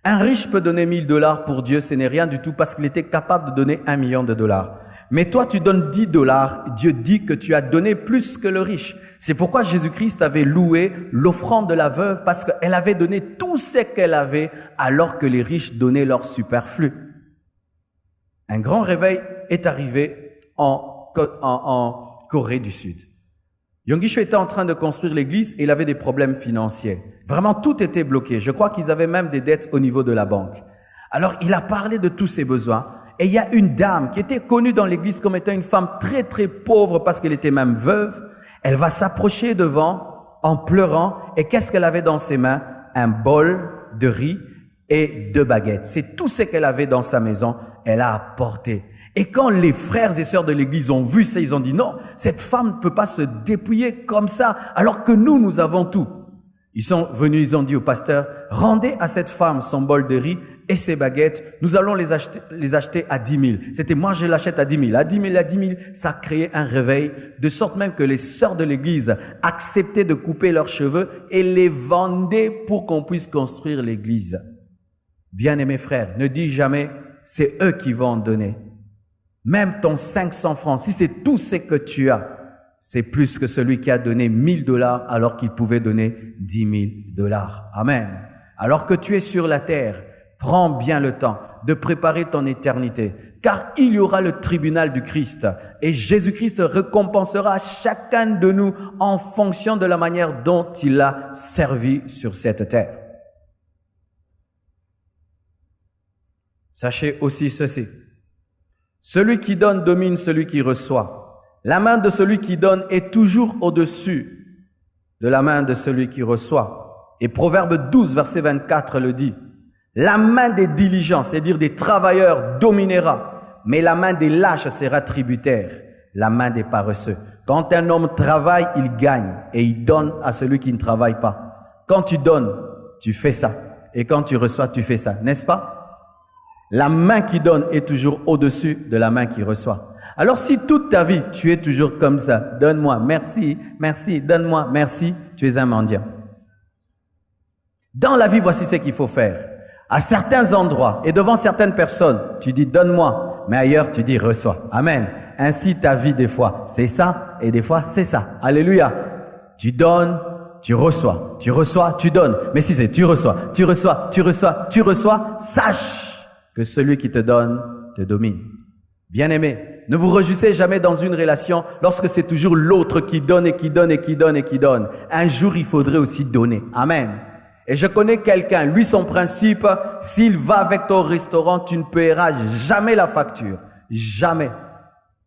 Un riche peut donner 1000 $ pour Dieu, ce n'est rien du tout parce qu'il était capable de donner 1 million de dollars. Mais toi, tu donnes 10 $, Dieu dit que tu as donné plus que le riche. C'est pourquoi Jésus-Christ avait loué l'offrande de la veuve parce qu'elle avait donné tout ce qu'elle avait alors que les riches donnaient leur superflu. Un grand réveil est arrivé en Corée du Sud. Yonggi était en train de construire l'église et il avait des problèmes financiers. Vraiment, tout était bloqué. Je crois qu'ils avaient même des dettes au niveau de la banque. Alors, il a parlé de tous ses besoins. Et il y a une dame qui était connue dans l'église comme étant une femme très, très pauvre parce qu'elle était même veuve. Elle va s'approcher devant en pleurant. Et qu'est-ce qu'elle avait dans ses mains? Un bol de riz et 2 baguettes. C'est tout ce qu'elle avait dans sa maison. Elle a apporté. Et quand les frères et sœurs de l'église ont vu ça, ils ont dit non, cette femme ne peut pas se dépouiller comme ça alors que nous avons tout. Ils sont venus, ils ont dit au pasteur, rendez à cette femme son bol de riz et ses baguettes, nous allons les acheter à 10 000. C'était moi, je l'achète à 10 000. À 10 000, à 10 000, ça a créé un réveil, de sorte même que les sœurs de l'église acceptaient de couper leurs cheveux et les vendaient pour qu'on puisse construire l'église. Bien-aimés frères, ne dis jamais, c'est eux qui vont donner. Même ton 500 francs, si c'est tout ce que tu as, c'est plus que celui qui a donné 1000 $ alors qu'il pouvait donner 10 000 $. Amen. Alors que tu es sur la terre, prends bien le temps de préparer ton éternité, car il y aura le tribunal du Christ et Jésus-Christ récompensera chacun de nous en fonction de la manière dont il a servi sur cette terre. Sachez aussi ceci. Celui qui donne domine celui qui reçoit. La main de celui qui donne est toujours au-dessus de la main de celui qui reçoit. Et Proverbe 12, verset 24 le dit. La main des diligents, c'est-à-dire des travailleurs, dominera, mais la main des lâches sera tributaire, la main des paresseux. Quand un homme travaille, il gagne et il donne à celui qui ne travaille pas. Quand tu donnes, tu fais ça. Et quand tu reçois, tu fais ça, n'est-ce pas? La main qui donne est toujours au-dessus de la main qui reçoit. Alors si toute ta vie, tu es toujours comme ça, donne-moi, merci, merci, donne-moi, merci, tu es un mendiant. Dans la vie, voici ce qu'il faut faire. À certains endroits et devant certaines personnes, tu dis donne-moi, mais ailleurs tu dis reçois. Amen. Ainsi ta vie des fois, c'est ça et des fois c'est ça. Alléluia. Tu donnes, tu reçois, tu donnes. Mais si c'est tu reçois, sache que celui qui te donne te domine. Bien-aimé, ne vous réjouissez jamais dans une relation lorsque c'est toujours l'autre qui donne et qui donne et qui donne et qui donne. Un jour, il faudrait aussi donner. Amen. Et je connais quelqu'un, lui, son principe, s'il va avec toi au restaurant, tu ne paieras jamais la facture. Jamais.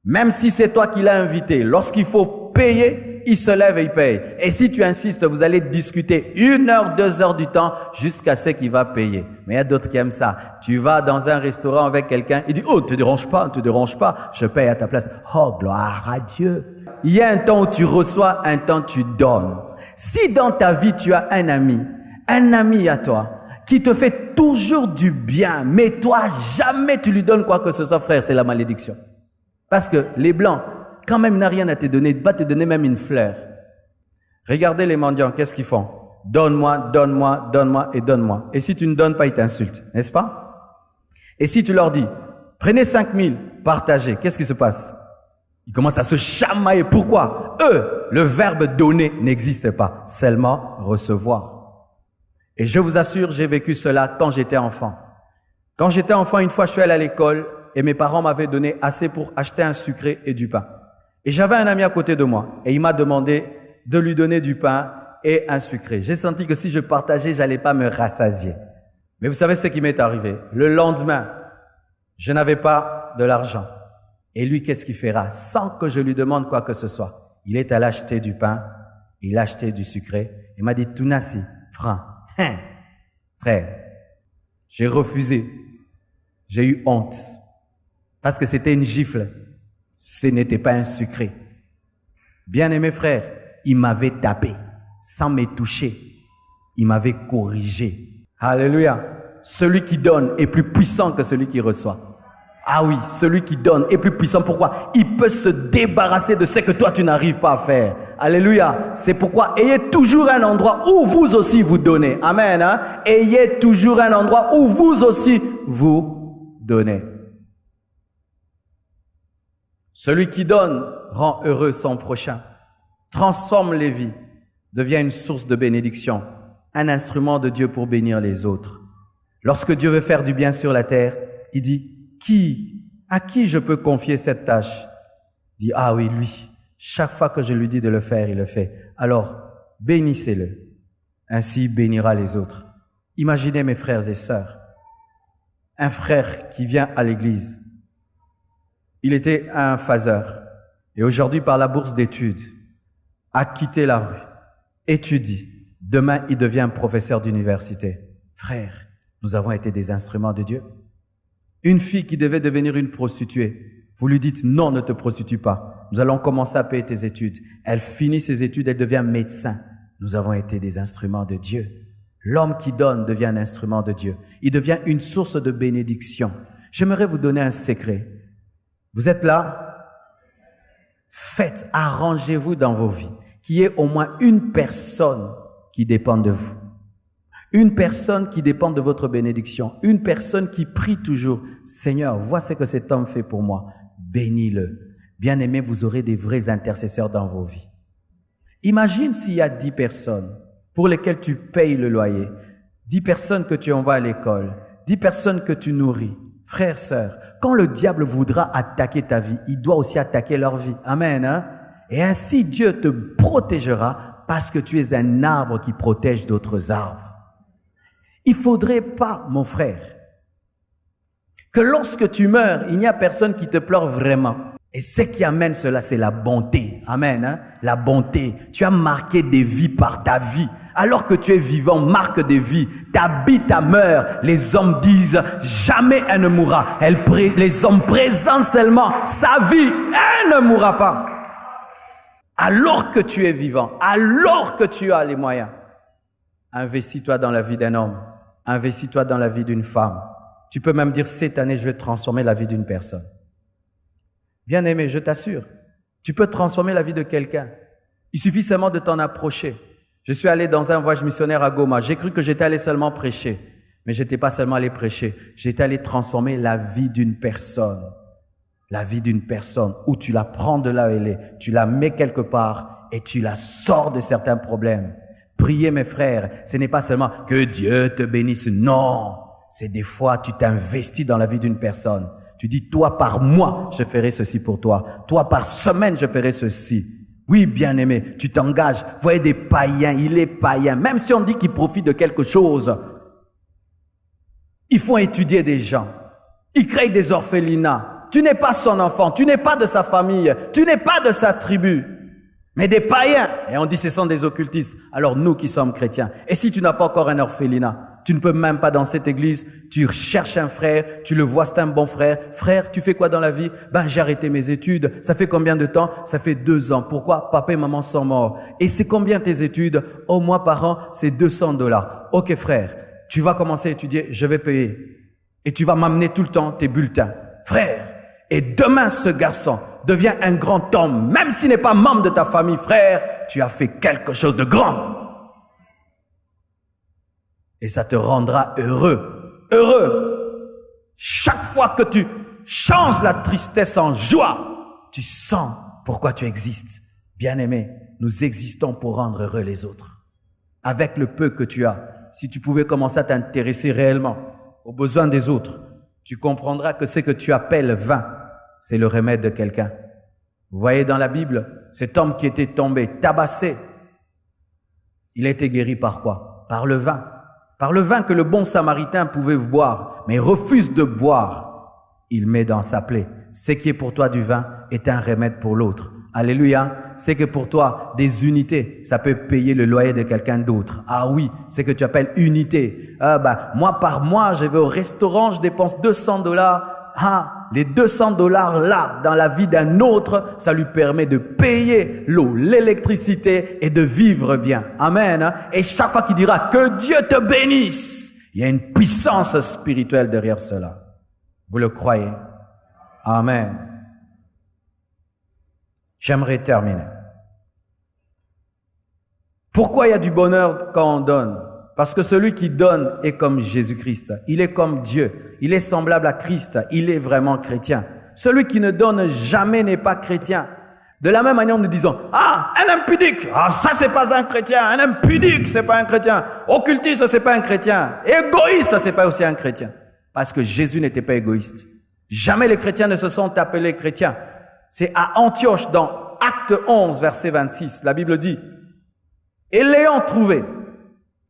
Même si c'est toi qui l'as invité, lorsqu'il faut payer, il se lève et il paye. Et si tu insistes, vous allez discuter 1 heure, 2 heures du temps jusqu'à ce qu'il va payer. Mais il y a d'autres qui aiment ça. Tu vas dans un restaurant avec quelqu'un, il dit « Oh, ne te dérange pas, je paye à ta place. » Oh, gloire à Dieu. Il y a un temps où tu reçois, un temps où tu donnes. Si dans ta vie, tu as un ami à toi, qui te fait toujours du bien, mais toi, jamais tu lui donnes quoi que ce soit, frère, c'est la malédiction. Parce que les Blancs, quand même, il n'a rien à te donner, il va te donner même une fleur. Regardez les mendiants, qu'est-ce qu'ils font? Donne-moi, donne-moi, donne-moi et donne-moi. Et si tu ne donnes pas, ils t'insultent, n'est-ce pas? Et si tu leur dis, prenez 5 000, partagez, qu'est-ce qui se passe? Ils commencent à se chamailler. Pourquoi? Eux, le verbe donner n'existe pas, seulement recevoir. Et je vous assure, j'ai vécu cela quand j'étais enfant. Quand j'étais enfant, une fois, je suis allé à l'école et mes parents m'avaient donné assez pour acheter un sucré et du pain. Et j'avais un ami à côté de moi et il m'a demandé de lui donner du pain et un sucré. J'ai senti que si je partageais, j'allais pas me rassasier. Mais vous savez ce qui m'est arrivé? Le lendemain, je n'avais pas de l'argent. Et lui, qu'est-ce qu'il fera? Sans que je lui demande quoi que ce soit. Il est allé acheter du pain, il a acheté du sucré. Il m'a dit, Tounassi, franc. Frère, j'ai refusé. J'ai eu honte. Parce que c'était une gifle. Ce n'était pas un secret. Bien-aimé frère, il m'avait tapé sans me toucher. Il m'avait corrigé. Alléluia. Celui qui donne est plus puissant que celui qui reçoit. Ah oui, celui qui donne est plus puissant. Pourquoi? Il peut se débarrasser de ce que toi tu n'arrives pas à faire. Alléluia. C'est pourquoi ayez toujours un endroit où vous aussi vous donnez. Amen. Hein? Ayez toujours un endroit où vous aussi vous donnez. Celui qui donne rend heureux son prochain, transforme les vies, devient une source de bénédiction, un instrument de Dieu pour bénir les autres. Lorsque Dieu veut faire du bien sur la terre, il dit, à qui je peux confier cette tâche? Il dit, ah oui, lui. Chaque fois que je lui dis de le faire, il le fait. Alors, bénissez-le. Ainsi, il bénira les autres. Imaginez mes frères et sœurs, un frère qui vient à l'église. Il était un phaseur et aujourd'hui, par la bourse d'études, a quitté la rue, étudie. Demain, il devient professeur d'université. Frère, nous avons été des instruments de Dieu. Une fille qui devait devenir une prostituée, vous lui dites non, ne te prostitue pas. Nous allons commencer à payer tes études. Elle finit ses études, elle devient médecin. Nous avons été des instruments de Dieu. L'homme qui donne devient un instrument de Dieu. Il devient une source de bénédiction. J'aimerais vous donner un secret. Vous êtes là? Faites, arrangez-vous dans vos vies qu'il y ait au moins une personne qui dépend de vous. Une personne qui dépend de votre bénédiction. Une personne qui prie toujours. Seigneur, vois ce que cet homme fait pour moi. Bénis-le. Bien-aimé, vous aurez des vrais intercesseurs dans vos vies. Imagine s'il y a 10 personnes pour lesquelles tu payes le loyer, 10 personnes que tu envoies à l'école, 10 personnes que tu nourris. Frères, sœurs, quand le diable voudra attaquer ta vie, il doit aussi attaquer leur vie. Amen. Hein? Et ainsi, Dieu te protégera parce que tu es un arbre qui protège d'autres arbres. Il ne faudrait pas, mon frère, que lorsque tu meurs, il n'y a personne qui te pleure vraiment. Et ce qui amène cela, c'est la bonté. Amen. Hein? La bonté. Tu as marqué des vies par ta vie. Alors que tu es vivant, marque des vies. Ta vie, ta meurt. Les hommes disent, jamais elle ne mourra. Les hommes présentent seulement sa vie. Elle ne mourra pas. Alors que tu es vivant, alors que tu as les moyens, investis-toi dans la vie d'un homme. Investis-toi dans la vie d'une femme. Tu peux même dire, cette année, je vais transformer la vie d'une personne. Bien-aimé, je t'assure, tu peux transformer la vie de quelqu'un. Il suffit seulement de t'en approcher. Je suis allé dans un voyage missionnaire à Goma. J'ai cru que j'étais allé seulement prêcher. Mais je n'étais pas seulement allé prêcher. J'étais allé transformer la vie d'une personne. La vie d'une personne où tu la prends de là où elle est, tu la mets quelque part et tu la sors de certains problèmes. Priez mes frères, ce n'est pas seulement que Dieu te bénisse. Non, c'est des fois tu t'investis dans la vie d'une personne. Tu dis, toi par mois, je ferai ceci pour toi. Toi par semaine, je ferai ceci. Oui, bien-aimé, tu t'engages. Vous voyez des païens, il est païen. Même si on dit qu'il profite de quelque chose, ils font étudier des gens. Ils créent des orphelinats. Tu n'es pas son enfant, tu n'es pas de sa famille, tu n'es pas de sa tribu. Mais des païens, et on dit ce sont des occultistes. Alors nous qui sommes chrétiens, et si tu n'as pas encore un orphelinat, tu ne peux même pas dans cette église, tu cherches un frère, tu le vois, c'est un bon frère. Frère, tu fais quoi dans la vie? Ben, j'ai arrêté mes études. Ça fait combien de temps? Ça fait 2 ans. Pourquoi? Papa et maman sont morts. Et c'est combien tes études? Au mois par an, c'est $200. Ok frère, tu vas commencer à étudier, je vais payer. Et tu vas m'amener tout le temps tes bulletins. Frère, et demain ce garçon devient un grand homme, même s'il n'est pas membre de ta famille. Frère, tu as fait quelque chose de grand. Et ça te rendra heureux. Heureux. Chaque fois que tu changes la tristesse en joie, tu sens pourquoi tu existes. Bien-aimé, nous existons pour rendre heureux les autres. Avec le peu que tu as, si tu pouvais commencer à t'intéresser réellement aux besoins des autres, tu comprendras que ce que tu appelles vain, c'est le remède de quelqu'un. Vous voyez dans la Bible, cet homme qui était tombé, tabassé, il a été guéri par quoi? Par le vin. Par le vin que le bon samaritain pouvait boire, mais refuse de boire. Il met dans sa plaie. Ce qui est pour toi du vin est un remède pour l'autre. Alléluia. C'est que pour toi, des unités, ça peut payer le loyer de quelqu'un d'autre. Ah oui, c'est que tu appelles unité. Moi, par mois, je vais au restaurant, je dépense $200. les $200 là, dans la vie d'un autre, ça lui permet de payer l'eau, l'électricité et de vivre bien. Amen. Et chaque fois qu'il dira que Dieu te bénisse, il y a une puissance spirituelle derrière cela. Vous le croyez? Amen. J'aimerais terminer. Pourquoi il y a du bonheur quand on donne? Parce que celui qui donne est comme Jésus-Christ. Il est comme Dieu. Il est semblable à Christ. Il est vraiment chrétien. Celui qui ne donne jamais n'est pas chrétien. De la même manière, nous disons, un impudique, ça c'est pas un chrétien. Un impudique, c'est pas un chrétien. Occultiste, c'est pas un chrétien. Égoïste, c'est pas aussi un chrétien. Parce que Jésus n'était pas égoïste. Jamais les chrétiens ne se sont appelés chrétiens. C'est à Antioche, dans Acte 11, verset 26, la Bible dit, et l'ayant trouvé,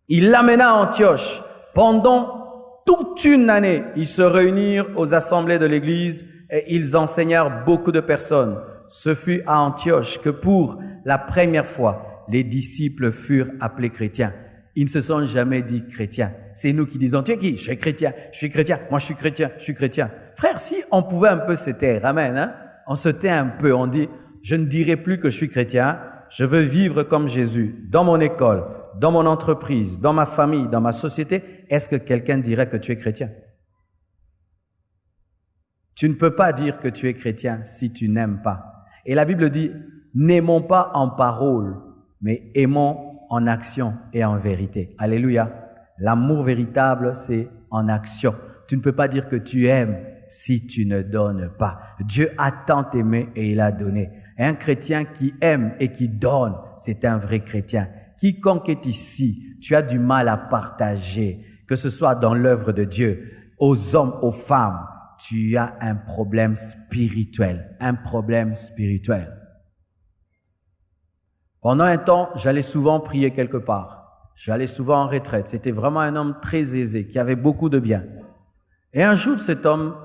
il l'amena à Antioche. Pendant toute une année, ils se réunirent aux assemblées de l'église et ils enseignèrent beaucoup de personnes. Ce fut à Antioche que pour la première fois, les disciples furent appelés chrétiens. Ils ne se sont jamais dit chrétiens. C'est nous qui disons, tu es qui? Je suis chrétien, moi je suis chrétien, je suis chrétien. Frère, si on pouvait un peu se taire, amen, hein? On se tait un peu, on dit, je ne dirai plus que je suis chrétien, je veux vivre comme Jésus, dans mon école, dans mon entreprise, dans ma famille, dans ma société. Est-ce que quelqu'un dirait que tu es chrétien? Tu ne peux pas dire que tu es chrétien si tu n'aimes pas. Et la Bible dit, n'aimons pas en parole, mais aimons en action et en vérité. Alléluia. L'amour véritable, c'est en action. Tu ne peux pas dire que tu aimes si tu ne donnes pas. Dieu a tant aimé et il a donné. Et un chrétien qui aime et qui donne, c'est un vrai chrétien. Quiconque est ici, tu as du mal à partager, que ce soit dans l'œuvre de Dieu, aux hommes, aux femmes, tu as un problème spirituel, Pendant un temps, j'allais souvent prier quelque part. J'allais souvent en retraite. C'était vraiment un homme très aisé, qui avait beaucoup de biens. Et un jour, cet homme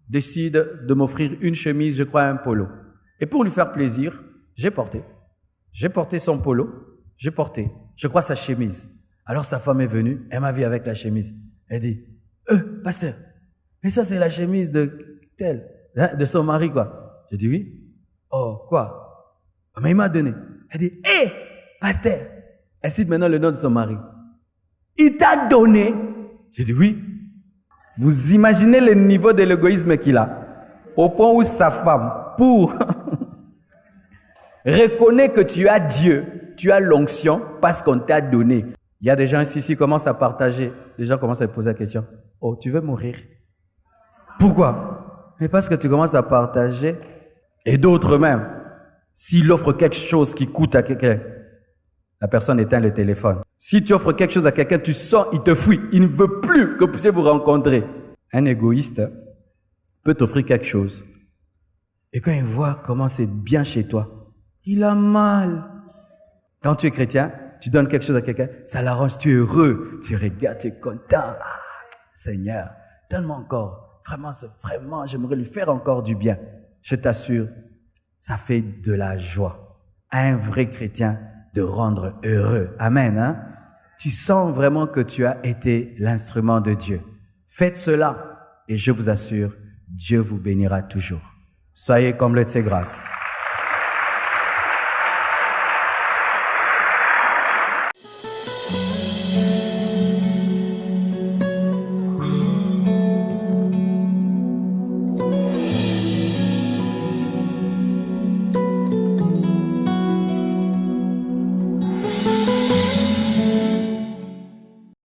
décide de m'offrir une chemise, je crois un polo. Et pour lui faire plaisir, j'ai porté son polo, je crois sa chemise. Alors sa femme est venue, elle m'a vu avec la chemise. Elle dit, pasteur, mais ça c'est la chemise de tel, hein, de son mari quoi. J'ai dit oui. Oh, quoi? Mais il m'a donné. Elle dit, pasteur, elle cite maintenant le nom de son mari. Il t'a donné? J'ai dit oui. Vous imaginez le niveau de l'égoïsme qu'il a, au point où sa femme, pour reconnaît que tu as Dieu, tu as l'onction parce qu'on t'a donné. Il y a des gens ici qui commencent à partager. Les gens commencent à poser la question. Oh, tu veux mourir? Pourquoi? Mais parce que tu commences à partager. Et d'autres même, s'il offre quelque chose qui coûte à quelqu'un, la personne éteint le téléphone. Si tu offres quelque chose à quelqu'un, tu sens, il te fuit. Il ne veut plus que vous puissiez vous rencontrer. Un égoïste peut t'offrir quelque chose. Et quand il voit comment c'est bien chez toi, il a mal. Quand tu es chrétien, tu donnes quelque chose à quelqu'un, ça l'arrange, tu es heureux, tu regardes, tu es content. Seigneur, donne-moi encore. Vraiment, j'aimerais lui faire encore du bien. Je t'assure, ça fait de la joie à un vrai chrétien de rendre heureux. Amen, hein? Tu sens vraiment que tu as été l'instrument de Dieu. Faites cela et je vous assure, Dieu vous bénira toujours. Soyez comblés de ses grâces.